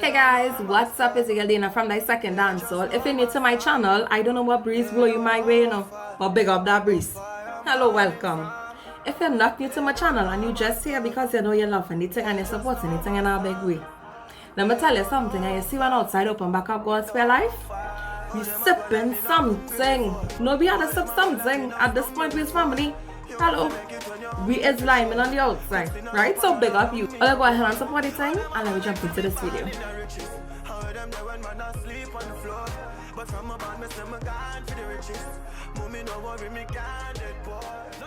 Hey guys, what's up? It's your Dana from Dissecting Dancehall. If you're new to my channel, I don't know what breeze blow you my way, but big up that breeze. Hello, welcome. If you're not new to my channel and you just here because you know you love anything and you support anything in a big way, let me tell you something. And you see one outside open back up God's spare life? We sipping something. No, we had to sip something at this point with his family. Hello, we is liming on the outside, right? So big up you. I'll go ahead and support the thing and let me jump into this video.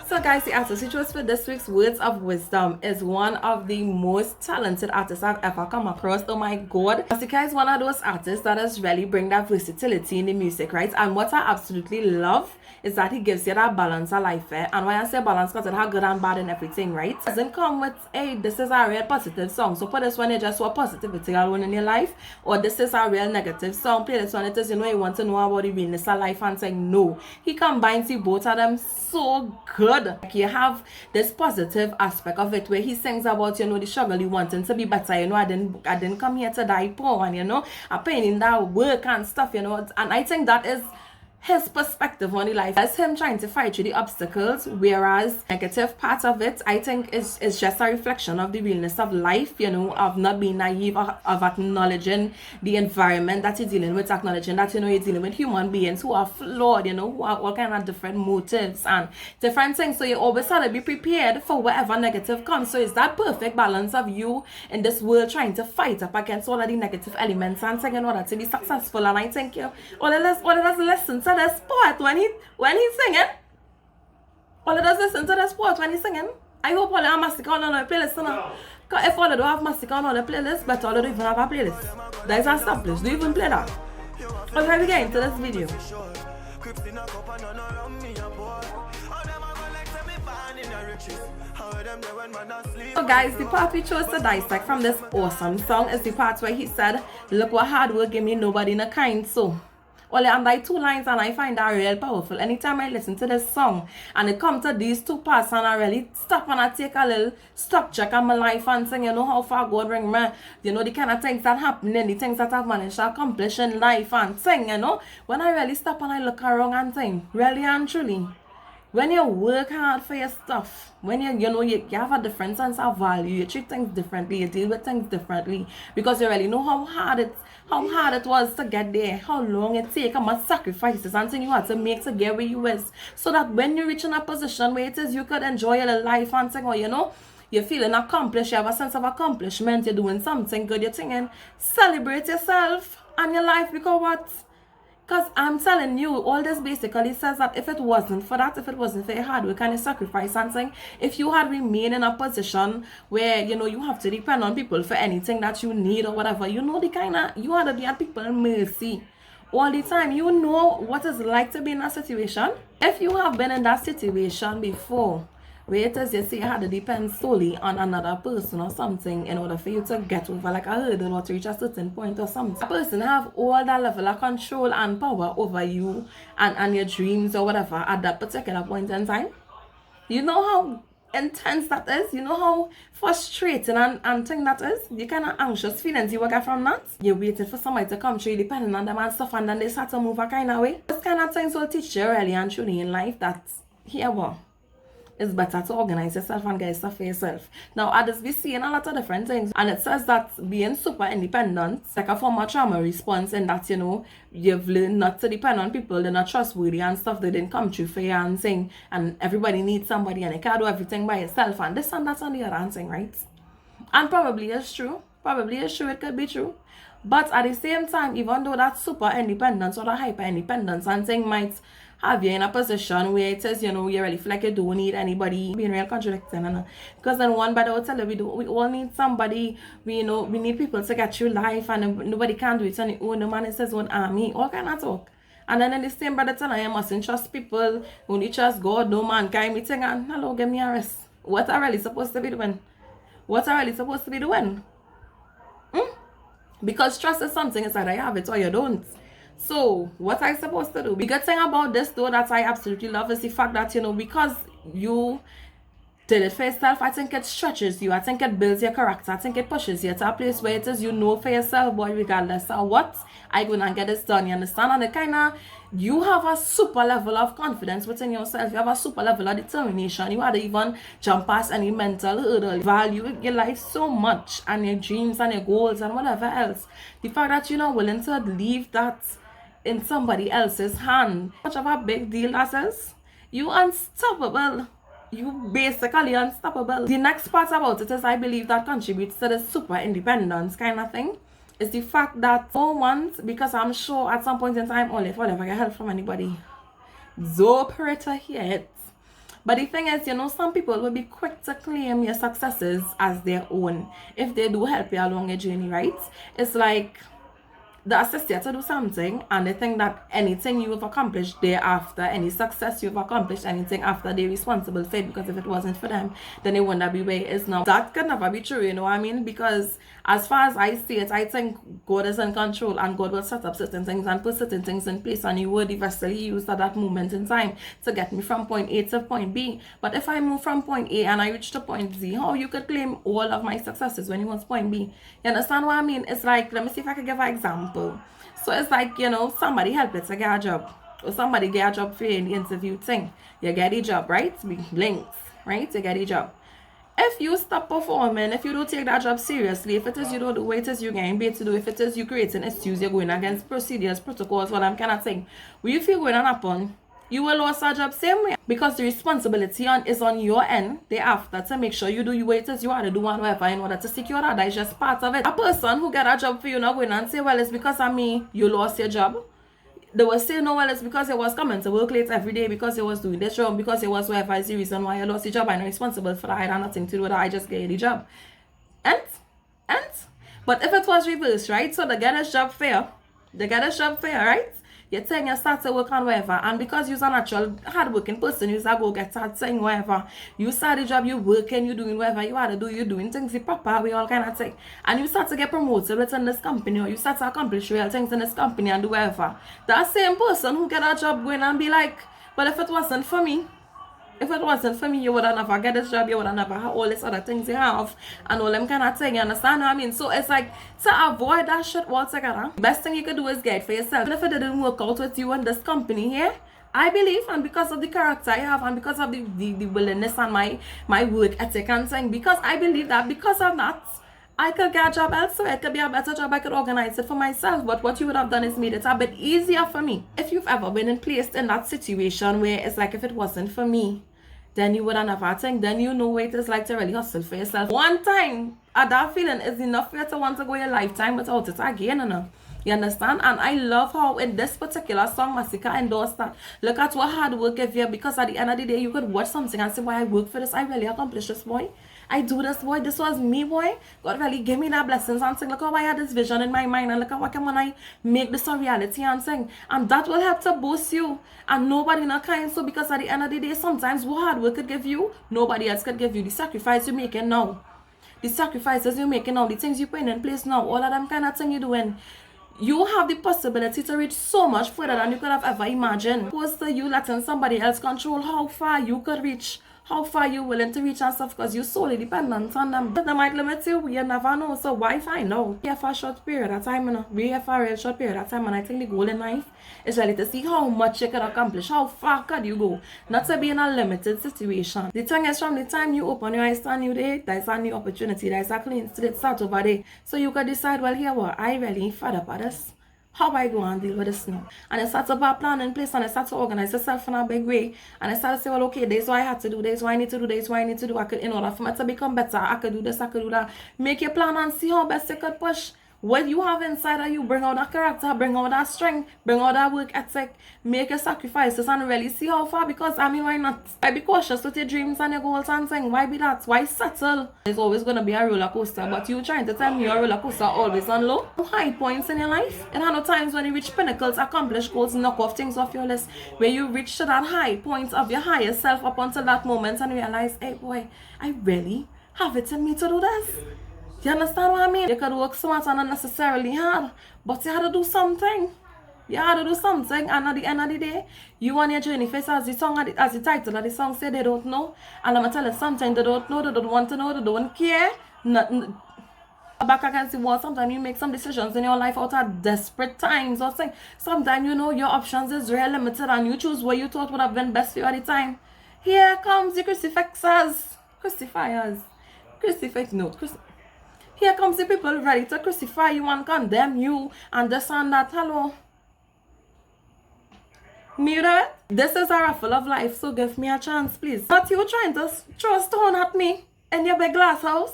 So guys, the artist who chose for this week's Words of Wisdom is one of the most talented artists I've ever come across. Oh my god. Masicka is one of those artists that has really bring that versatility in the music, right? And what I absolutely love is that he gives you that balance of life, eh? And when I say balance, because it has good and bad and everything, right? It doesn't come with, hey, this is a real positive song, so put this one, you just want positivity alone in your life, or this is a real negative song, play this one, it is, you know, you want to know about the realness of life and saying no. He combines the both of them so good. Like you have this positive aspect of it where he sings about, you know, the struggle, you wanting to be better, you know, I didn't come here to die poor, and you know, I'm paying in that work and stuff, you know, and I think that is his perspective on the life. That's him trying to fight through the obstacles, whereas negative part of it, I think, is just a reflection of the realness of life, you know, of not being naive, of acknowledging the environment that you're dealing with, acknowledging that, you know, you're dealing with human beings who are flawed, you know, who have all kind of different motives and different things. So you always have to be prepared for whatever negative comes. So it's that perfect balance of you in this world trying to fight up against all of the negative elements and saying in order to be successful. And I think you all of us listen to the sport when he's singing. All of us listen to the sport when he's singing. I hope all of them have Masicka on the playlist. Because if all of them have Masicka on the playlist, but all of them even have a playlist. That is established. Do you even play that? Well, let me get into this video. So guys, the part we chose to dissect from this awesome song is the part where he said, look what hard work give me nobody in a kind so. Well, I'm like 2 lines and I find that real powerful. Anytime I listen to this song and it comes to these 2 parts and I really stop and I take a little stop check on my life and saying, you know, how far God bring me, you know, the kind of things that happen and the things that I've managed to accomplish in life and saying, you know, when I really stop and I look around and think, really and truly, when you work hard for your stuff, when you have a different sense of value, you treat things differently, you deal with things differently, because you really know how hard it was to get there, how long it takes, how much sacrifices and things you had to make to get where you is, so that when you reach in a position where it is you could enjoy your life and thing, or you know, you're feeling accomplished, you have a sense of accomplishment, you're doing something good, you're thinking, celebrate yourself and your life, because what? Because I'm telling you, all this basically says that if it wasn't for that, if it wasn't for your hard work and your sacrifice and thing, if you had remained in a position where, you know, you have to depend on people for anything that you need or whatever, you know, you had to be at people's mercy all the time. You know what it's like to be in that situation. If you have been in that situation before, where it is you see you had to depend solely on another person or something in order for you to get over like a hurdle or to reach a certain point or something. A person have all that level of control and power over you and your dreams or whatever at that particular point in time. You know how intense that is? You know how frustrating and thing that is? The kind of anxious feelings you will get from that? You're waiting for somebody to come through, depending on them and stuff, and then they start to move a kind of way. This kind of things will teach you really and truly in life that here what? It's better to organize yourself and get stuff for yourself. Now, others be seeing a lot of different things, and it says that being super independent, like a form of trauma response, and that, you know, you've learned not to depend on people, they're not trustworthy and stuff, they didn't come true for you and thing, and everybody needs somebody and you can't do everything by yourself, and this and that and the other thing, right? And probably it's true, it could be true. But at the same time, even though that super independence or that hyper independence and thing might have you in a position where it says, you know, you really feel like you don't need anybody, being real contradicting, and because then one bad I will tell you, we all need somebody, we need people to get through life, and nobody can do it on their own. The man is his own army, all kind of talk. And then in the same brother tell you mustn't trust people, only trust God, no man kind me thing, and hello, give me a rest. What are really supposed to be doing? Because trust is something, it's either you have it or you don't. So what I'm supposed to do? The good thing about this though that I absolutely love is the fact that, you know, because you did it for yourself, I think it stretches you. I think it builds your character. I think it pushes you to a place where it is you know for yourself, boy, regardless of what, I gonna get this done, you understand? And it kinda, you have a super level of confidence within yourself. You have a super level of determination. You had to even jump past any mental hurdle. Value your life so much, and your dreams and your goals and whatever else. The fact that you're not willing to leave that in somebody else's hand, much of a big deal that is. You unstoppable. You basically unstoppable. The next part about it is, I believe, that contributes to the super independence kind of thing, is the fact that for once, because I'm sure at some point in time, only if I get help from anybody, so to hear it. But the thing is, you know, some people will be quick to claim your successes as their own if they do help you along your journey, right? It's like they assist you to do something, and they think that anything you've accomplished thereafter, any success you've accomplished, anything after, they're responsible for it, because if it wasn't for them, then they wouldn't be where it is now. That could never be true, you know what I mean? Because as far as I see it, I think God is in control, and God will set up certain things and put certain things in place, and He would eventually use at that moment in time to get me from point A to point B. But if I move from point A and I reach to point Z, how you could claim all of my successes when you want point B? You understand what I mean? It's like, let me see if I could give an example. So it's like, you know, somebody helped you to get a job, or somebody get a job for you in the interview thing. You get a job, right? Links, right? You get a job. If you stop performing, if you don't take that job seriously, if it is you don't do what it is you're getting paid to do, if it is you creating excuse, you're going against procedures, protocols, what I'm kind of saying, will you feel going to happen? You will lose a job same way, because the responsibility is on your end thereafter to make sure you do what it is you want to do and whatever in order to secure that. That is just part of it. A person who get a job for you not going and say, well, it's because of me you lost your job. They will say, no, well, it's because it was coming to work late every day, because it was doing this job, because it was whatever is the reason why you lost your job. I'm not responsible for that. I had nothing to do with that. I just get the job. And but if it was reversed, right? So they get a job fair, right? You're saying you start to work on whatever, and because you're a natural hard-working person, you start go get started saying whatever. You start the job, you working, you doing whatever you want to do, you're doing things the proper way, all kind of thing. And you start to get promoted within this company, or you start to accomplish real things in this company and do whatever. That same person who get a job going and be like, well, if it wasn't for me, you would have never get this job, you would have never have all these other things you have, and all them kind of thing, you understand what I mean? So it's like, to avoid that shit altogether, best thing you could do is get it for yourself. And if it didn't work out with you in this company here, I believe, and because of the character I have, and because of the willingness and my work ethic and thing, because I believe that because of that, I could get a job elsewhere. It could be a better job. I could organize it for myself. But what you would have done is made it a bit easier for me. If you've ever been placed in that situation where it's like, if it wasn't for me, then you would have never think, then you know what it is like to really hustle for yourself. One time, that feeling is enough for you to want to go your lifetime without it again, you know. You understand? And I love how in this particular song, Masicka endorsed that. Look at what hard work give you, because at the end of the day, you could watch something and say, why I work for this, I really accomplished this, boy. I do this, boy. This was me, boy. God really gave me that blessings and sing. Look how I had this vision in my mind, and look how I can when I make this a reality and sing. And that will help to boost you. And nobody not kind. So because at the end of the day, sometimes what hard work could give you, nobody else could give you. The sacrifice you're making now, the sacrifices you're making now, the things you're putting in place now, all of them kind of thing you're doing, you have the possibility to reach so much further than you could have ever imagined. Opposed to you letting somebody else control how far you could reach, how far you're willing to reach and stuff, because you're solely dependent on them. But they might limit you, you never know. So why find out? Be here for a short period of time, you know. Be here for a real short period of time, and I think the goal in life is really to see how much you could accomplish, how far could you go, not to be in a limited situation. The thing is, from the time you open your eyes to a new day, there's a new opportunity, there's a clean slate start over there. So you could decide, well, here what, I really fed up at this. How I go and deal with this now? And I start to put a plan in place, and I start to organize yourself in a big way. And I start to say, well, okay, this is what I have to do, this is what I need to do, this is what I need to do. In order for me to become better, I could do this, I could do that. Make your plan and see how best you could push what you have inside of you. Bring out that character, bring out that strength, bring out that work ethic, make your sacrifices, and really see how far. Because I mean, why not? Why be cautious with your dreams and your goals and things? Why be that? Why settle? There's always going to be a roller coaster, but you trying to tell me your roller coaster always on low? No high points in your life. And no times when you reach pinnacles, accomplish goals, knock off things off your list, where you reach to that high point of your higher self up until that moment and realize, hey boy, I really have it in me to do this. You understand what I mean? You could work smart and not necessarily hard, but you had to do something. You had to do something, and at the end of the day, you want your journey face as the song, as the title of the song say they don't know. And I'm gonna tell you something, they don't know, they don't want to know, they don't care. Nothing. Back I can see what sometimes you make some decisions in your life out of desperate times or something. Sometimes you know your options is real limited and you choose what you thought would have been best for you at the time. Here comes the crucifiers. Here comes the people ready to crucify you and condemn you and this and that. Hello. Me that? This is a raffle of life, so give me a chance, please. Not you trying to throw a stone at me in your big glass house.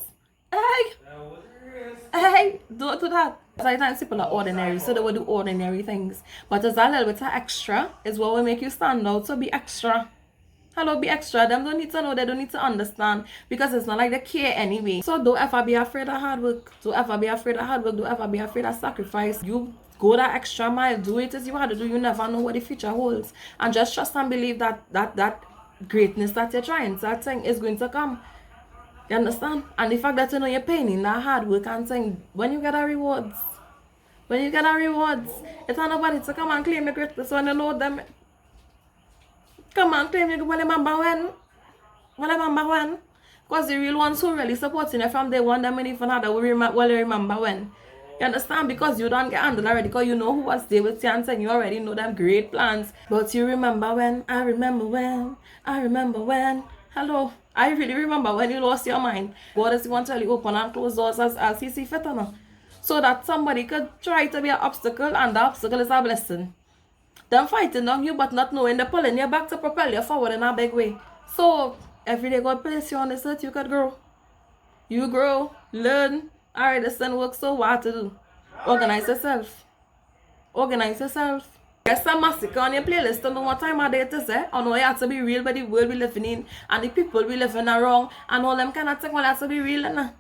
Hey, don't do that. Sometimes people are ordinary, so they will do ordinary things. But as a little bit of extra is what will make you stand out. So be extra. Hello, be extra. Them don't need to know, they don't need to understand. Because it's not like they care anyway. So don't ever be afraid of hard work. Don't ever be afraid of hard work. Don't ever be afraid of sacrifice. You go that extra mile. Do it as you have to do. You never know what the future holds. And just trust and believe that greatness that you're trying to attain is going to come. You understand? And the fact that you know you're paying in that hard work and saying, when you get a rewards, it's not nobody to come and claim your greatness when you know them. Come and claim you, well, remember when? Because the real ones who really supporting you from day one, them even had a remember when. You understand? Because you don't get handled already, because you know who was there with you and saying you already know them great plans. But you remember when, I remember when. Hello. I really remember when you lost your mind. God is going to tell you open and close doors as he see fit enough. So that somebody could try to be an obstacle and the obstacle is a blessing. Them fighting on you but not knowing they're pulling you back to propel you forward in a big way. So every day God place you on this earth, you could grow. You grow, learn. Alright, this thing works, so what to do? Organize yourself. There's some Masicka on your playlist. Don't know what time of day it is, eh? I know you have to be real by the world we living in and the people we living around and all them kind of thing. Well, have to be real, innit?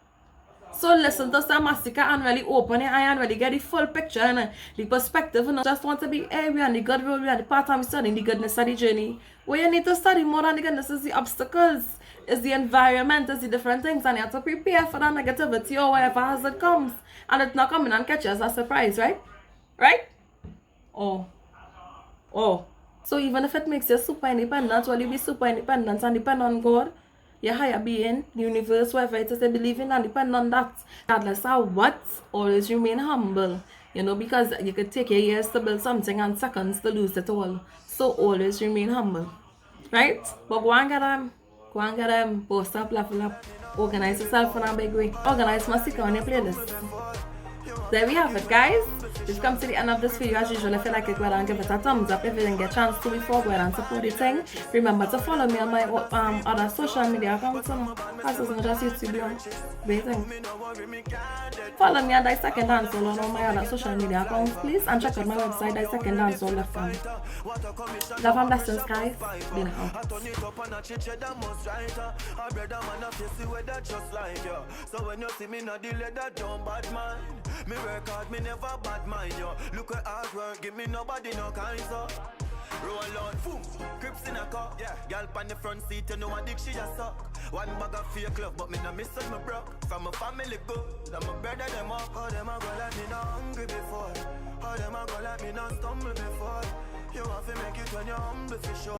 So listen to some Masicka and really open your eye and really get the full picture, innit? The perspective, you know. Just want to be, hey, we are in the good road, we are the part time studying the goodness of the journey. Where you need to study more than the goodness is the obstacles, is the environment, is the different things, and you have to prepare for that negativity or whatever as it comes. And it's not coming and catch you as a surprise, right? Right? Oh. So even if it makes you super independent, well, you be super independent and depend on God, your higher being, the universe, whatever it is they believe in, and depend on that. Regardless of what, always remain humble. You know, because you could take your years to build something and seconds to lose it all. So always remain humble. Right? But go and get them, post up, level up, organize yourself in a big way. Organize Masicka on your playlist. There we have it, guys. We've come to the end of this video. As usual, if you like it, go ahead and give it a thumbs up. If you didn't get a chance to before, go ahead and support the thing. Remember to follow me on my other social media accounts. As well as YouTube. Follow me at Dissecting Dancehall on all my other social media accounts, please. And check out my website, Dissecting Dancehall.com. Love and blessings, guys. Be now. So when you see me not delay that don't bad mind. Me work hard, me never bad mind, yo. Look at hard work, give me nobody no kind, so. Roll on, boom, crips in a car, yeah. Girl on the front seat, you know what dick she just suck. One bag of fake love, but me no miss on my broke. From my family good, and my brother them up. How them a go like me not hungry before? How them a go like me not stumble before? You have to make it when you're humble for sure.